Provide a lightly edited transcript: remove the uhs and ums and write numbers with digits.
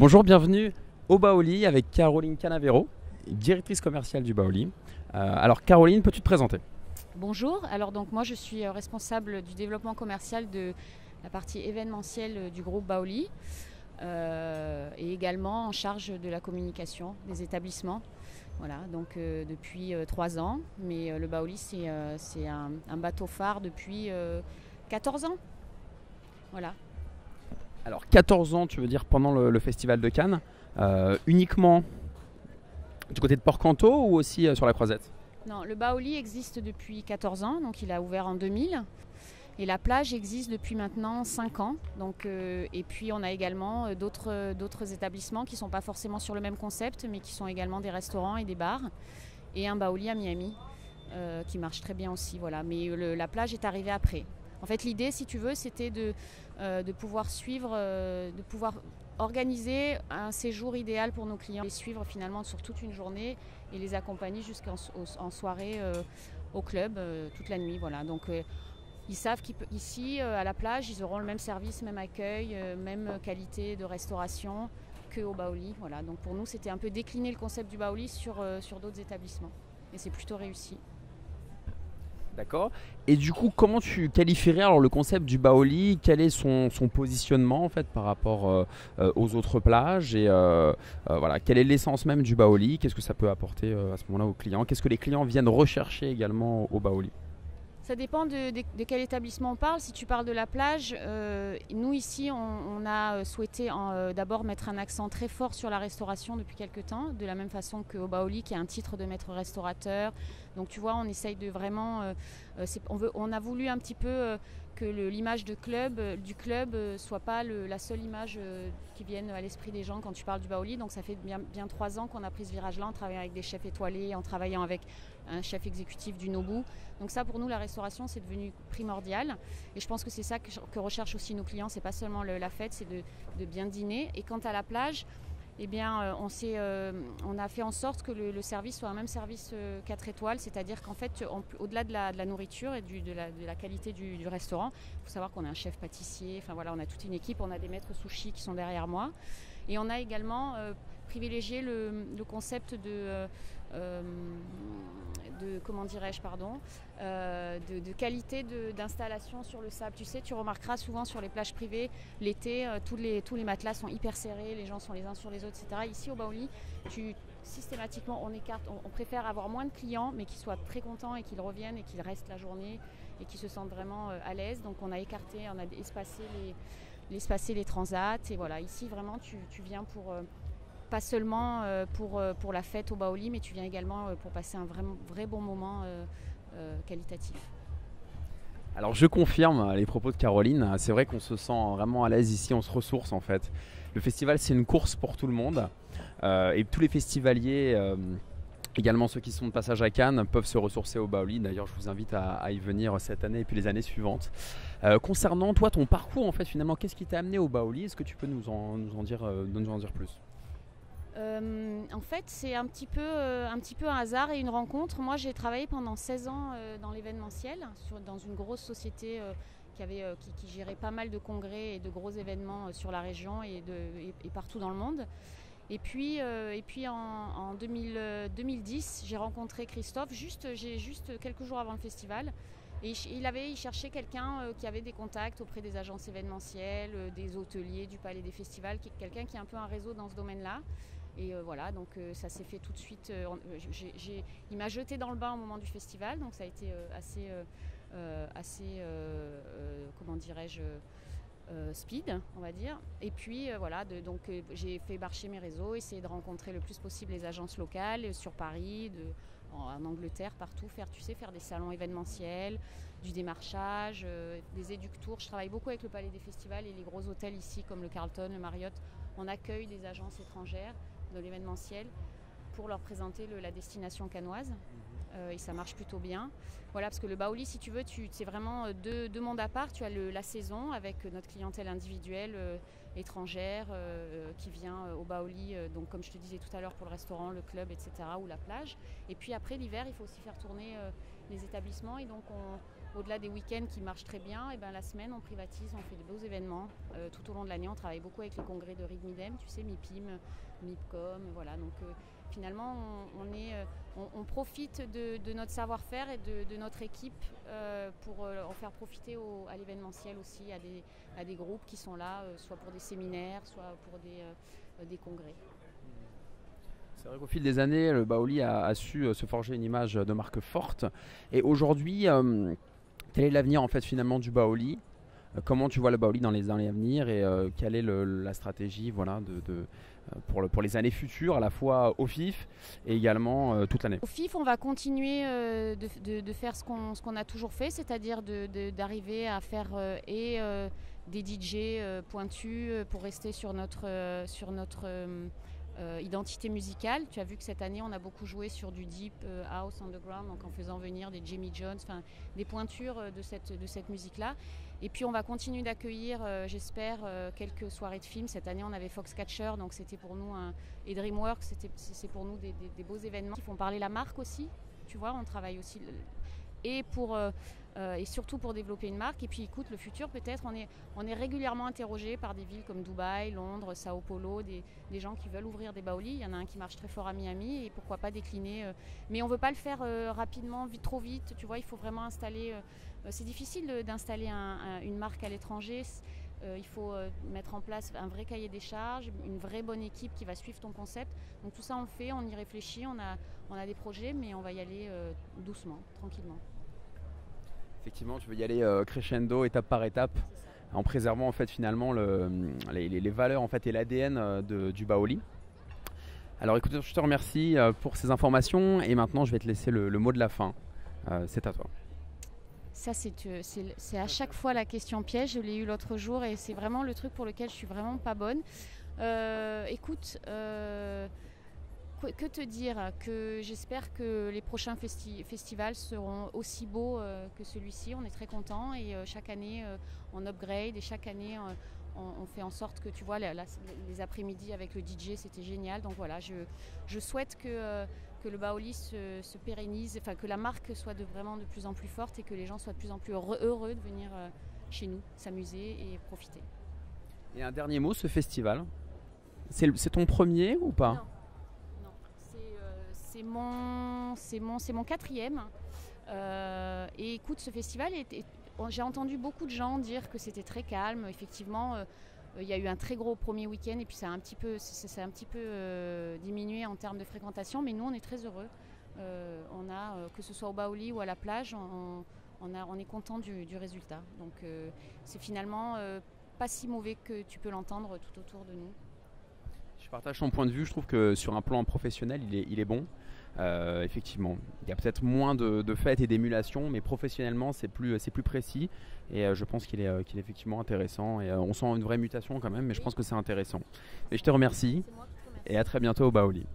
Bonjour, bienvenue au Baoli avec Caroline Canavero, directrice commerciale du Baoli. Alors Caroline, peux-tu te présenter? Bonjour, alors donc moi je suis responsable du développement commercial de la partie événementielle du groupe Baoli et également en charge de la communication des établissements. Voilà, donc depuis 3 ans, mais le Baoli c'est un bateau phare depuis 14 ans. Voilà. Alors 14 ans, tu veux dire pendant le festival de Cannes, uniquement du côté de Port-Canto ou aussi sur la Croisette? Non, le Baoli existe depuis 14 ans, donc il a ouvert en 2000. Et la plage existe depuis maintenant 5 ans. Donc, et puis on a également d'autres établissements qui ne sont pas forcément sur le même concept, mais qui sont également des restaurants et des bars. Et un Baoli à Miami qui marche très bien aussi. Voilà. Mais la plage est arrivée après. En fait, l'idée, si tu veux, c'était de pouvoir suivre, de pouvoir organiser un séjour idéal pour nos clients, les suivre finalement sur toute une journée et les accompagner jusqu'en soirée au club toute la nuit. Voilà. Donc, ils savent qu'ici, à la plage, ils auront le même service, même accueil, même qualité de restauration qu'au Baoli. Voilà. Donc pour nous, c'était un peu décliner le concept du Baoli sur d'autres établissements. Et c'est plutôt réussi. D'accord. Et du coup, comment tu qualifierais alors le concept du Baoli? Quel est son positionnement en fait par rapport aux autres plages et voilà, quelle est l'essence même du Baoli? Qu'est-ce que ça peut apporter à ce moment-là aux clients? Qu'est-ce que les clients viennent rechercher également au Baoli? Ça dépend de quel établissement on parle. Si tu parles de la plage, nous ici, on a souhaité d'abord mettre un accent très fort sur la restauration depuis quelques temps, de la même façon qu'au Baoli, qui a un titre de maître restaurateur. Donc tu vois, on essaye de vraiment... on a voulu un petit peu que l'image du club soit pas la seule image qui vienne à l'esprit des gens quand tu parles du Baoli. Donc ça fait bien 3 ans qu'on a pris ce virage-là, en travaillant avec des chefs étoilés, en travaillant avec un chef exécutif du Nobu. Donc ça, pour nous, la restauration, c'est devenu primordial. Et je pense que c'est ça que recherchent aussi nos clients. C'est pas seulement la fête, c'est de bien dîner. Et quant à la plage, eh bien, on a fait en sorte que le service soit un même service 4 étoiles, c'est-à-dire qu'en fait, au-delà de la nourriture et de la qualité du restaurant, il faut savoir qu'on a un chef pâtissier, enfin voilà, on a toute une équipe, on a des maîtres sushis qui sont derrière moi. Et on a également privilégié le concept comment dirais-je, de qualité d'installation sur le sable. Tu sais, tu remarqueras souvent sur les plages privées, l'été, tous les matelas sont hyper serrés, les gens sont les uns sur les autres, etc. Ici au Baoli, systématiquement, on préfère avoir moins de clients, mais qui soient très contents et qu'ils reviennent et qu'ils restent la journée et qui se sentent vraiment à l'aise. Donc on a espacé les transats. Et voilà, ici vraiment, tu viens pas seulement pour la fête au Baoli, mais tu viens également pour passer un vrai bon moment qualitatif. Alors je confirme les propos de Caroline, c'est vrai qu'on se sent vraiment à l'aise ici, on se ressource en fait. Le festival c'est une course pour tout le monde et tous les festivaliers, également ceux qui sont de passage à Cannes, peuvent se ressourcer au Baoli. D'ailleurs je vous invite à y venir cette année et puis les années suivantes. Concernant toi, ton parcours en fait finalement, qu'est-ce qui t'a amené au Baoli? Est-ce que tu peux nous en dire plus? En fait, c'est un petit peu un hasard et une rencontre. Moi, j'ai travaillé pendant 16 ans dans l'événementiel, dans une grosse société qui gérait pas mal de congrès et de gros événements sur la région et partout dans le monde. Et puis en 2010, j'ai rencontré Christophe juste quelques jours avant le festival. Et il cherchait quelqu'un qui avait des contacts auprès des agences événementielles, des hôteliers, du palais des festivals, quelqu'un qui a un peu un réseau dans ce domaine-là. Et voilà, donc ça s'est fait tout de suite. Il m'a jeté dans le bain au moment du festival, donc ça a été assez comment dirais-je, speed, on va dire. Et puis voilà, j'ai fait marcher mes réseaux, essayer de rencontrer le plus possible les agences locales sur Paris, en Angleterre, partout, faire des salons événementiels, du démarchage, des éductours. Je travaille beaucoup avec le Palais des Festivals et les gros hôtels ici comme le Carlton, le Marriott. On accueille des agences étrangères de l'événementiel pour leur présenter la destination cannoise. Et ça marche plutôt bien. Voilà, parce que le Baoli, si tu veux, c'est vraiment deux mondes à part. Tu as la saison avec notre clientèle individuelle étrangère qui vient au Baoli, donc comme je te disais tout à l'heure, pour le restaurant, le club, etc., ou la plage. Et puis après, l'hiver, il faut aussi faire tourner les établissements. Et donc au-delà des week-ends qui marchent très bien, et ben la semaine on privatise, on fait de beaux événements tout au long de l'année. On travaille beaucoup avec les congrès de RIG Midem, tu sais, MIPIM, MIPCOM, voilà. Donc finalement on profite de notre savoir-faire et de notre équipe pour en faire profiter à l'événementiel aussi, à des groupes qui sont là, soit pour des séminaires, soit pour des congrès. C'est vrai qu'au fil des années, le Baoli a su se forger une image de marque forte. Et aujourd'hui, quel est l'avenir en fait finalement du Baoli? Comment tu vois le Baoli dans les années à venir et quelle est la stratégie voilà, pour les années futures, à la fois au FIF et également toute l'année? Au FIF, on va continuer de faire ce qu'on a toujours fait, c'est-à-dire d'arriver à faire des DJ pointus pour rester sur notre identité musicale. Tu as vu que cette année on a beaucoup joué sur du deep house underground, donc en faisant venir des Jamie Jones, des pointures de cette musique-là. Et puis on va continuer d'accueillir, j'espère, quelques soirées de films. Cette année on avait Foxcatcher, donc c'était pour nous et DreamWorks, c'est pour nous des beaux événements qui font parler la marque aussi. Tu vois, on travaille aussi et surtout pour développer une marque. Et puis écoute, le futur peut-être, on est régulièrement interrogé par des villes comme Dubaï, Londres, Sao Paulo, des gens qui veulent ouvrir des Baoli. Il y en a un qui marche très fort à Miami et pourquoi pas décliner. Mais on ne veut pas le faire rapidement, trop vite. Tu vois, il faut vraiment installer. C'est difficile d'installer une marque à l'étranger. Il faut mettre en place un vrai cahier des charges, une vraie bonne équipe qui va suivre ton concept. Donc tout ça on le fait, on y réfléchit, on a des projets, mais on va y aller doucement, tranquillement. Effectivement, tu veux y aller crescendo, étape par étape, en préservant en fait finalement les valeurs en fait et l'ADN du Baoli. Alors écoute, je te remercie pour ces informations et maintenant je vais te laisser le mot de la fin. C'est à toi. Ça, c'est à chaque fois la question piège. Je l'ai eu l'autre jour et c'est vraiment le truc pour lequel je suis vraiment pas bonne. Écoute, que te dire? Que j'espère que les prochains festivals seront aussi beaux que celui-ci. On est très contents et chaque année on upgrade et chaque année on fait en sorte que tu vois les après-midi avec le DJ c'était génial. Donc voilà, je souhaite que le Baoli se pérennise, enfin que la marque soit vraiment de plus en plus forte et que les gens soient de plus en plus heureux de venir chez nous, s'amuser et profiter. Et un dernier mot, ce festival, c'est ton premier ou pas? Non, c'est mon quatrième. Et écoute, ce festival, j'ai entendu beaucoup de gens dire que c'était très calme. Effectivement, il y a eu un très gros premier week-end et puis ça a un petit peu diminué en termes de fréquentation. Mais nous, on est très heureux. Que ce soit au Baoli ou à la plage, on est content du résultat. Donc c'est finalement pas si mauvais que tu peux l'entendre tout autour de nous. Je partage ton point de vue, je trouve que sur un plan professionnel, il est bon. Effectivement, il y a peut-être moins de fêtes et d'émulation, mais professionnellement, c'est plus précis. Et je pense qu'il est effectivement intéressant. Et on sent une vraie mutation quand même, mais je pense que c'est intéressant. Et je te remercie. Et à très bientôt au Baoli.